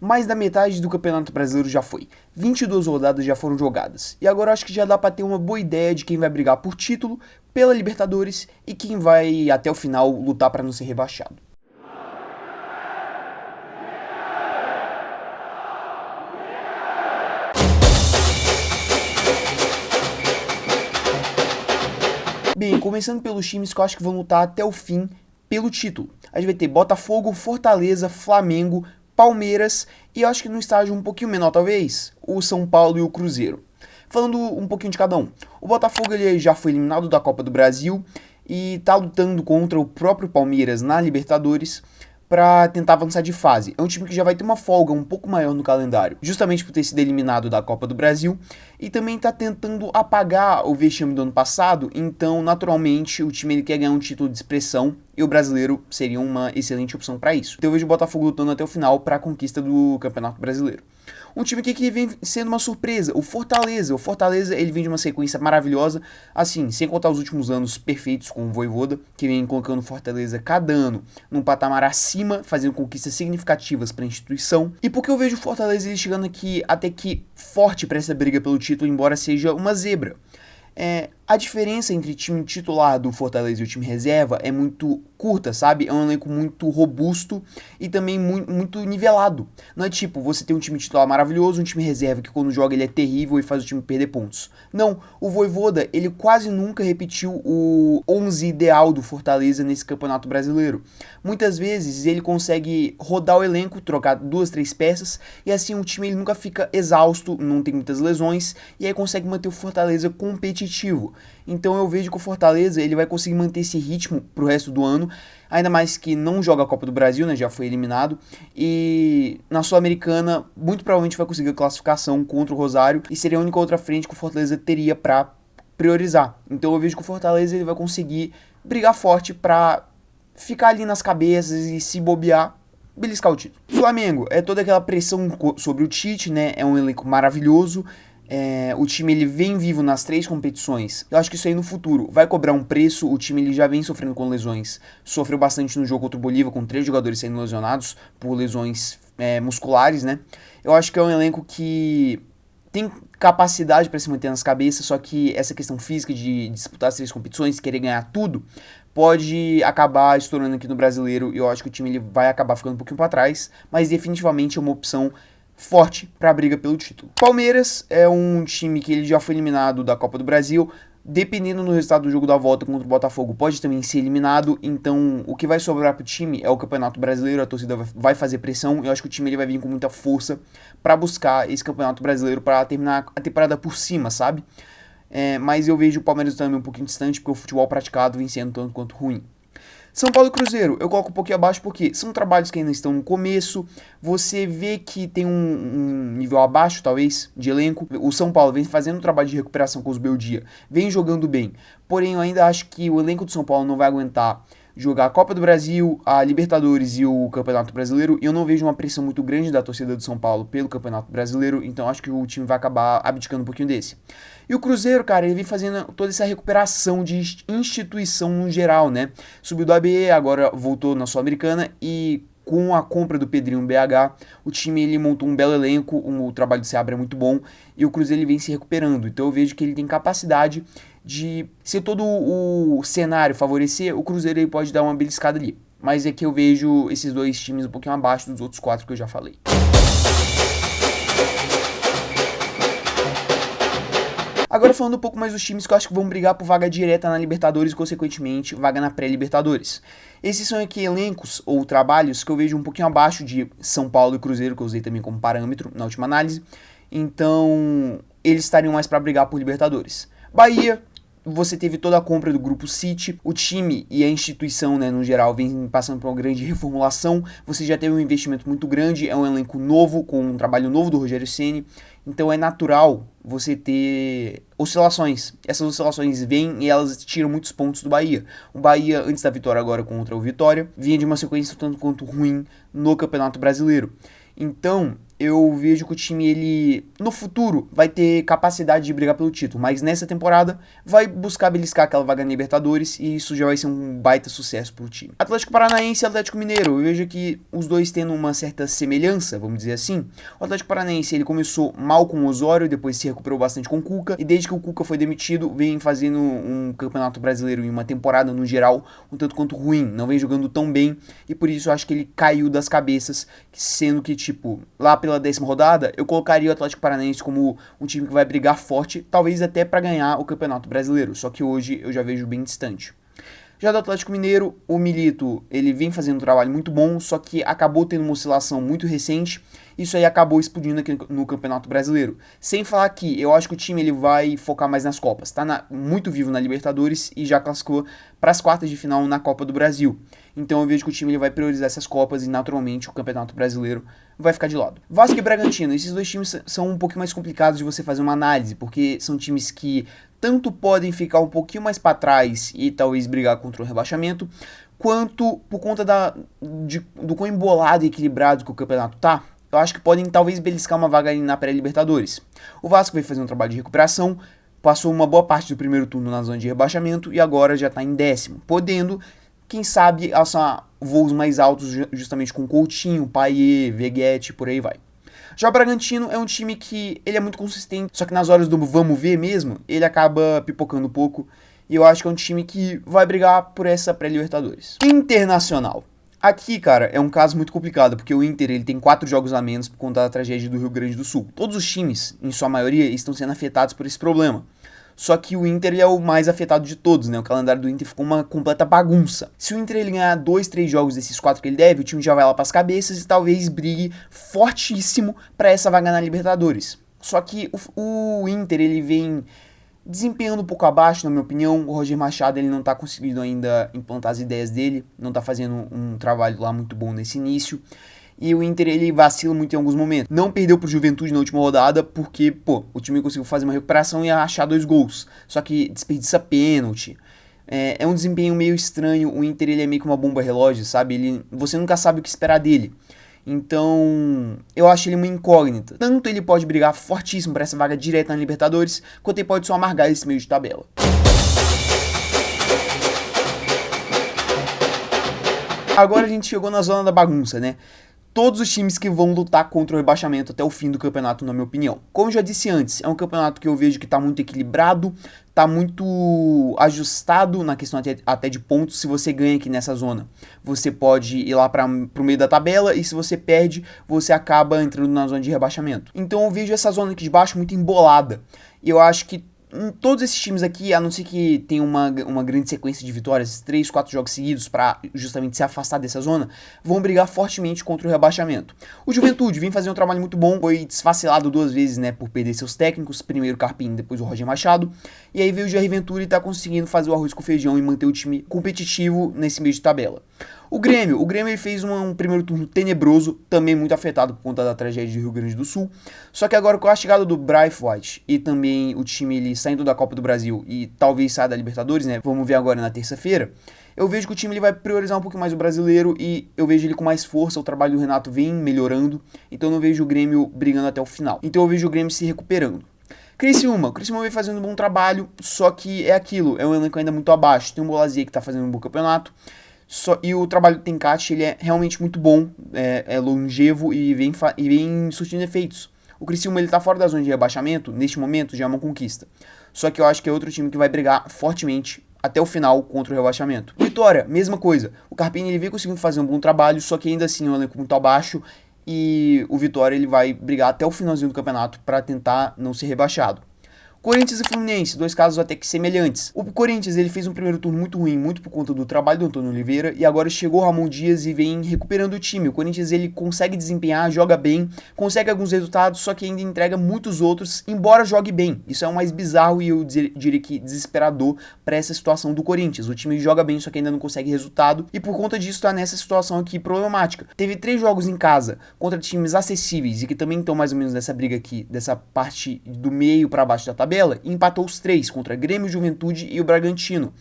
Mais da metade do Campeonato Brasileiro já foi. 22 rodadas já foram jogadas. E agora acho que já dá pra ter uma boa ideia de quem vai brigar por título, pela Libertadores e quem vai até o final lutar pra não ser rebaixado. Bem, começando pelos times que eu acho que vão lutar até o fim pelo título. A gente vai ter Botafogo, Fortaleza, Flamengo, Palmeiras e eu acho que no estágio um pouquinho menor talvez, o São Paulo e o Cruzeiro. Falando um pouquinho de cada um. O Botafogo ele já foi eliminado da Copa do Brasil e tá lutando contra o próprio Palmeiras na Libertadores para tentar avançar de fase. É um time que já vai ter uma folga um pouco maior no calendário, justamente por ter sido eliminado da Copa do Brasil e também está tentando apagar o vexame do ano passado, então naturalmente o time ele quer ganhar um título de expressão e o brasileiro seria uma excelente opção para isso. Então eu vejo o Botafogo lutando até o final para a conquista do Campeonato Brasileiro. Um time aqui que vem sendo uma surpresa, o Fortaleza. O Fortaleza ele vem de uma sequência maravilhosa, assim, sem contar os últimos anos perfeitos com o Vojvoda, que vem colocando o Fortaleza cada ano num patamar acima, fazendo conquistas significativas para a instituição. E porque eu vejo o Fortaleza ele chegando aqui até que forte para essa briga pelo título, embora seja uma zebra. A diferença entre o time titular do Fortaleza e o time reserva é muito curta, sabe? É um elenco muito robusto e também muito nivelado. Não é tipo, você tem um time titular maravilhoso, um time reserva que quando joga ele é terrível e faz o time perder pontos. Não, o Vojvoda, ele quase nunca repetiu o 11 ideal do Fortaleza nesse Campeonato Brasileiro. Muitas vezes ele consegue rodar o elenco, trocar 2, 3 peças e assim o time ele nunca fica exausto, não tem muitas lesões e aí consegue manter o Fortaleza competitivo. Então eu vejo que o Fortaleza ele vai conseguir manter esse ritmo pro resto do ano, ainda mais que não joga a Copa do Brasil, né, já foi eliminado, e na Sul-Americana muito provavelmente vai conseguir a classificação contra o Rosário, e seria a única outra frente que o Fortaleza teria para priorizar. Então eu vejo que o Fortaleza ele vai conseguir brigar forte para ficar ali nas cabeças e se bobear, beliscar o título. Flamengo, é toda aquela pressão sobre o Tite, né, é um elenco maravilhoso, o time ele vem vivo nas 3 competições. Eu acho que isso aí no futuro vai cobrar um preço. O time ele já vem sofrendo com lesões. Sofreu bastante no jogo contra o Bolívar, com 3 jogadores sendo lesionados por lesões musculares, né? Eu acho que é um elenco que tem capacidade para se manter nas cabeças, só que essa questão física de disputar as 3 competições, querer ganhar tudo, pode acabar estourando aqui no Brasileiro. E eu acho que o time ele vai acabar ficando um pouquinho para trás, mas definitivamente é uma opção forte para a briga pelo título. Palmeiras é um time que ele já foi eliminado da Copa do Brasil. Dependendo do resultado do jogo da volta contra o Botafogo, pode também ser eliminado. Então, o que vai sobrar pro time é o Campeonato Brasileiro. A torcida vai fazer pressão. Eu acho que o time ele vai vir com muita força para buscar esse Campeonato Brasileiro para terminar a temporada por cima, sabe? Mas eu vejo o Palmeiras também um pouquinho distante, porque o futebol praticado vem sendo tanto quanto ruim. São Paulo e Cruzeiro, eu coloco um pouquinho abaixo porque são trabalhos que ainda estão no começo, você vê que tem um nível abaixo, talvez, de elenco. O São Paulo vem fazendo um trabalho de recuperação com os Beldia, vem jogando bem, porém eu ainda acho que o elenco do São Paulo não vai aguentar jogar a Copa do Brasil, a Libertadores e o Campeonato Brasileiro, e eu não vejo uma pressão muito grande da torcida do São Paulo pelo Campeonato Brasileiro, então acho que o time vai acabar abdicando um pouquinho desse. E o Cruzeiro, cara, ele vem fazendo toda essa recuperação de instituição no geral, né? Subiu do ABE, agora voltou na Sul-Americana e com a compra do Pedrinho BH, o time ele montou um belo elenco, o trabalho do Seabra é muito bom e o Cruzeiro ele vem se recuperando. Então eu vejo que ele tem capacidade de, se todo o cenário favorecer, o Cruzeiro ele pode dar uma beliscada ali. Mas é que eu vejo esses 2 times um pouquinho abaixo dos outros 4 que eu já falei. Agora falando um pouco mais dos times que eu acho que vão brigar por vaga direta na Libertadores e, consequentemente, vaga na pré-Libertadores. Esses são aqui elencos ou trabalhos que eu vejo um pouquinho abaixo de São Paulo e Cruzeiro, que eu usei também como parâmetro na última análise. Então, eles estariam mais para brigar por Libertadores. Bahia, você teve toda a compra do Grupo City, o time e a instituição, né, no geral, vem passando por uma grande reformulação, você já teve um investimento muito grande, é um elenco novo, com um trabalho novo do Rogério Ceni, então é natural você ter oscilações. Essas oscilações vêm e elas tiram muitos pontos do Bahia. O Bahia, antes da vitória agora contra o Vitória, vinha de uma sequência tanto quanto ruim no Campeonato Brasileiro. Então, eu vejo que o time, ele, no futuro, vai ter capacidade de brigar pelo título, mas nessa temporada vai buscar beliscar aquela vaga na Libertadores e isso já vai ser um baita sucesso pro time. Atlético Paranaense e Atlético Mineiro, eu vejo que os dois tendo uma certa semelhança, vamos dizer assim. O Atlético Paranaense, ele começou mal com o Osório, depois se recuperou bastante com o Cuca, e desde que o Cuca foi demitido, vem fazendo um campeonato brasileiro em uma temporada, no geral, um tanto quanto ruim, não vem jogando tão bem, e por isso eu acho que ele caiu das cabeças, sendo que, tipo, lá pela 10ª rodada, eu colocaria o Atlético Paranaense como um time que vai brigar forte, talvez até para ganhar o Campeonato Brasileiro, só que hoje eu já vejo bem distante. Já do Atlético Mineiro, o Milito, ele vem fazendo um trabalho muito bom, só que acabou tendo uma oscilação muito recente, isso aí acabou explodindo aqui no Campeonato Brasileiro. Sem falar que eu acho que o time ele vai focar mais nas Copas, tá muito vivo na Libertadores e já classificou para as quartas de final na Copa do Brasil. Então eu vejo que o time ele vai priorizar essas Copas e naturalmente o Campeonato Brasileiro vai ficar de lado. Vasco e Bragantino, esses dois times são um pouquinho mais complicados de você fazer uma análise, porque são times que tanto podem ficar um pouquinho mais para trás e talvez brigar contra o rebaixamento, quanto por conta do quão embolado e equilibrado que o campeonato tá, eu acho que podem talvez beliscar uma vaga ali na pré-Libertadores. O Vasco vai fazer um trabalho de recuperação, passou uma boa parte do primeiro turno na zona de rebaixamento e agora já está em 10º, podendo, quem sabe, alçar voos mais altos justamente com Coutinho, Payet, Veguete, por aí vai. Já o Bragantino é um time que ele é muito consistente, só que nas horas do vamos ver mesmo, ele acaba pipocando um pouco, e eu acho que é um time que vai brigar por essa pré-Libertadores. Internacional. Aqui, cara, é um caso muito complicado, porque o Inter ele tem 4 jogos a menos por conta da tragédia do Rio Grande do Sul. Todos os times, em sua maioria, estão sendo afetados por esse problema. Só que o Inter ele é o mais afetado de todos, né? O calendário do Inter ficou uma completa bagunça. Se o Inter ele ganhar 2, 3 jogos desses 4 que ele deve, o time já vai lá pras cabeças e talvez brigue fortíssimo para essa vaga na Libertadores. Só que o Inter ele vem desempenhando um pouco abaixo, na minha opinião. O Roger Machado ele não tá conseguindo ainda implantar as ideias dele, não tá fazendo um trabalho lá muito bom nesse início. E o Inter ele vacila muito em alguns momentos. Não perdeu pro Juventude na última rodada porque, pô, o time conseguiu fazer uma recuperação e achar 2 gols. Só que desperdiça pênalti. É um desempenho meio estranho. O Inter ele é meio que uma bomba relógio, sabe? Você nunca sabe o que esperar dele. Então, eu acho ele uma incógnita. Tanto ele pode brigar fortíssimo para essa vaga direta na Libertadores, quanto ele pode só amargar esse meio de tabela. Agora a gente chegou na zona da bagunça, né? Todos os times que vão lutar contra o rebaixamento até o fim do campeonato, na minha opinião. Como eu já disse antes, é um campeonato que eu vejo que tá muito equilibrado, tá muito ajustado na questão até de pontos. Se você ganha aqui nessa zona, você pode ir lá pro meio da tabela, e se você perde, você acaba entrando na zona de rebaixamento. Então eu vejo essa zona aqui de baixo muito embolada, e eu acho que todos esses times aqui, a não ser que tenha uma grande sequência de vitórias, 3, 4 jogos seguidos para justamente se afastar dessa zona, vão brigar fortemente contra o rebaixamento. O Juventude vem fazendo um trabalho muito bom, foi desfacelado 2 vezes, né, por perder seus técnicos, primeiro o Carpini, depois o Roger Machado, e aí veio o Jair Ventura e tá conseguindo fazer o arroz com feijão e manter o time competitivo nesse meio de tabela. O Grêmio ele fez um primeiro turno tenebroso, também muito afetado por conta da tragédia do Rio Grande do Sul. Só que agora com a chegada do Braithwaite e também o time ele saindo da Copa do Brasil e talvez saia da Libertadores, né? Vamos ver agora na terça-feira. Eu vejo que o time ele vai priorizar um pouco mais o brasileiro e eu vejo ele com mais força. O trabalho do Renato vem melhorando, então eu não vejo o Grêmio brigando até o final. Então eu vejo o Grêmio se recuperando. Criciúma vem fazendo um bom trabalho, só que é aquilo, é um elenco ainda muito abaixo. Tem um Bolasie que tá fazendo um bom campeonato. E o trabalho do Tencate ele é realmente muito bom, é longevo e vem surtindo efeitos. O Criciúma ele tá fora da zona de rebaixamento, neste momento já é uma conquista. Só que eu acho que é outro time que vai brigar fortemente até o final contra o rebaixamento. Vitória, mesma coisa. O Carpini ele vem conseguindo fazer um bom trabalho, só que ainda assim é um elenco muito abaixo. E o Vitória ele vai brigar até o finalzinho do campeonato para tentar não ser rebaixado. Corinthians e Fluminense, 2 casos até que semelhantes. O Corinthians ele fez um primeiro turno muito ruim, muito por conta do trabalho do Antônio Oliveira, e agora chegou o Ramon Dias e vem recuperando o time. O Corinthians ele consegue desempenhar, joga bem, consegue alguns resultados, só que ainda entrega muitos outros, embora jogue bem. Isso é o mais bizarro e eu diria que desesperador para essa situação do Corinthians. O time joga bem, só que ainda não consegue resultado, e por conta disso tá nessa situação aqui problemática. Teve 3 jogos em casa contra times acessíveis e que também estão mais ou menos nessa briga aqui, dessa parte do meio para baixo da tabela, e empatou os 3 contra Grêmio, Juventude e o Bragantino.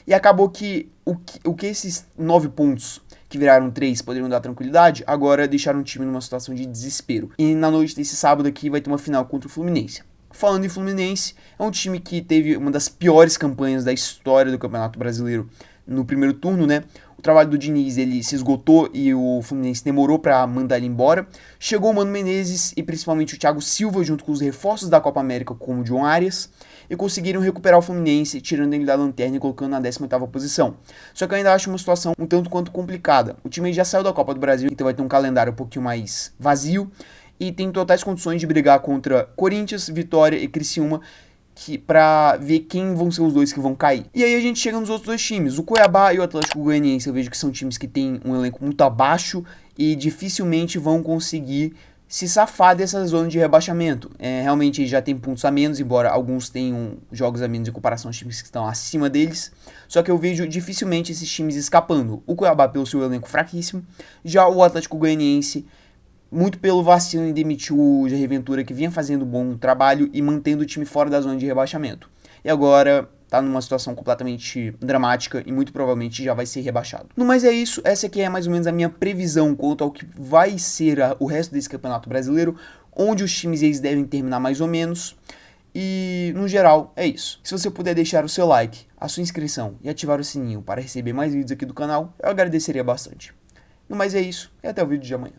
E acabou que o que esses 9 pontos que viraram 3 poderiam dar tranquilidade, agora deixaram o time numa situação de desespero. E na noite desse sábado aqui vai ter uma final contra o Fluminense. Falando em Fluminense, é um time que teve uma das piores campanhas da história do Campeonato Brasileiro no primeiro turno, né? O trabalho do Diniz, ele se esgotou e o Fluminense demorou para mandar ele embora. Chegou o Mano Menezes e principalmente o Thiago Silva, junto com os reforços da Copa América, como o John Arias, e conseguiram recuperar o Fluminense, tirando ele da lanterna e colocando na 18ª posição. Só que eu ainda acho uma situação um tanto quanto complicada. O time já saiu da Copa do Brasil, então vai ter um calendário um pouquinho mais vazio, e tem totais condições de brigar contra Corinthians, Vitória e Criciúma, pra ver quem vão ser os dois que vão cair. E aí a gente chega nos outros dois times, o Cuiabá e o Atlético Goianiense. Eu vejo que são times que têm um elenco muito abaixo e dificilmente vão conseguir se safar dessa zona de rebaixamento. Realmente já tem pontos a menos, embora alguns tenham jogos a menos em comparação aos times que estão acima deles. Só que eu vejo dificilmente esses times escapando. O Cuiabá pelo seu elenco fraquíssimo, já o Atlético Goianiense muito pelo vacilo em demitir o Jair Ventura, que vinha fazendo bom trabalho e mantendo o time fora da zona de rebaixamento. E agora tá numa situação completamente dramática e muito provavelmente já vai ser rebaixado. No mais é isso, essa aqui é mais ou menos a minha previsão quanto ao que vai ser o resto desse Campeonato Brasileiro, onde os times eles devem terminar mais ou menos. E, no geral, é isso. Se você puder deixar o seu like, a sua inscrição e ativar o sininho para receber mais vídeos aqui do canal, eu agradeceria bastante. No mais é isso, e até o vídeo de amanhã.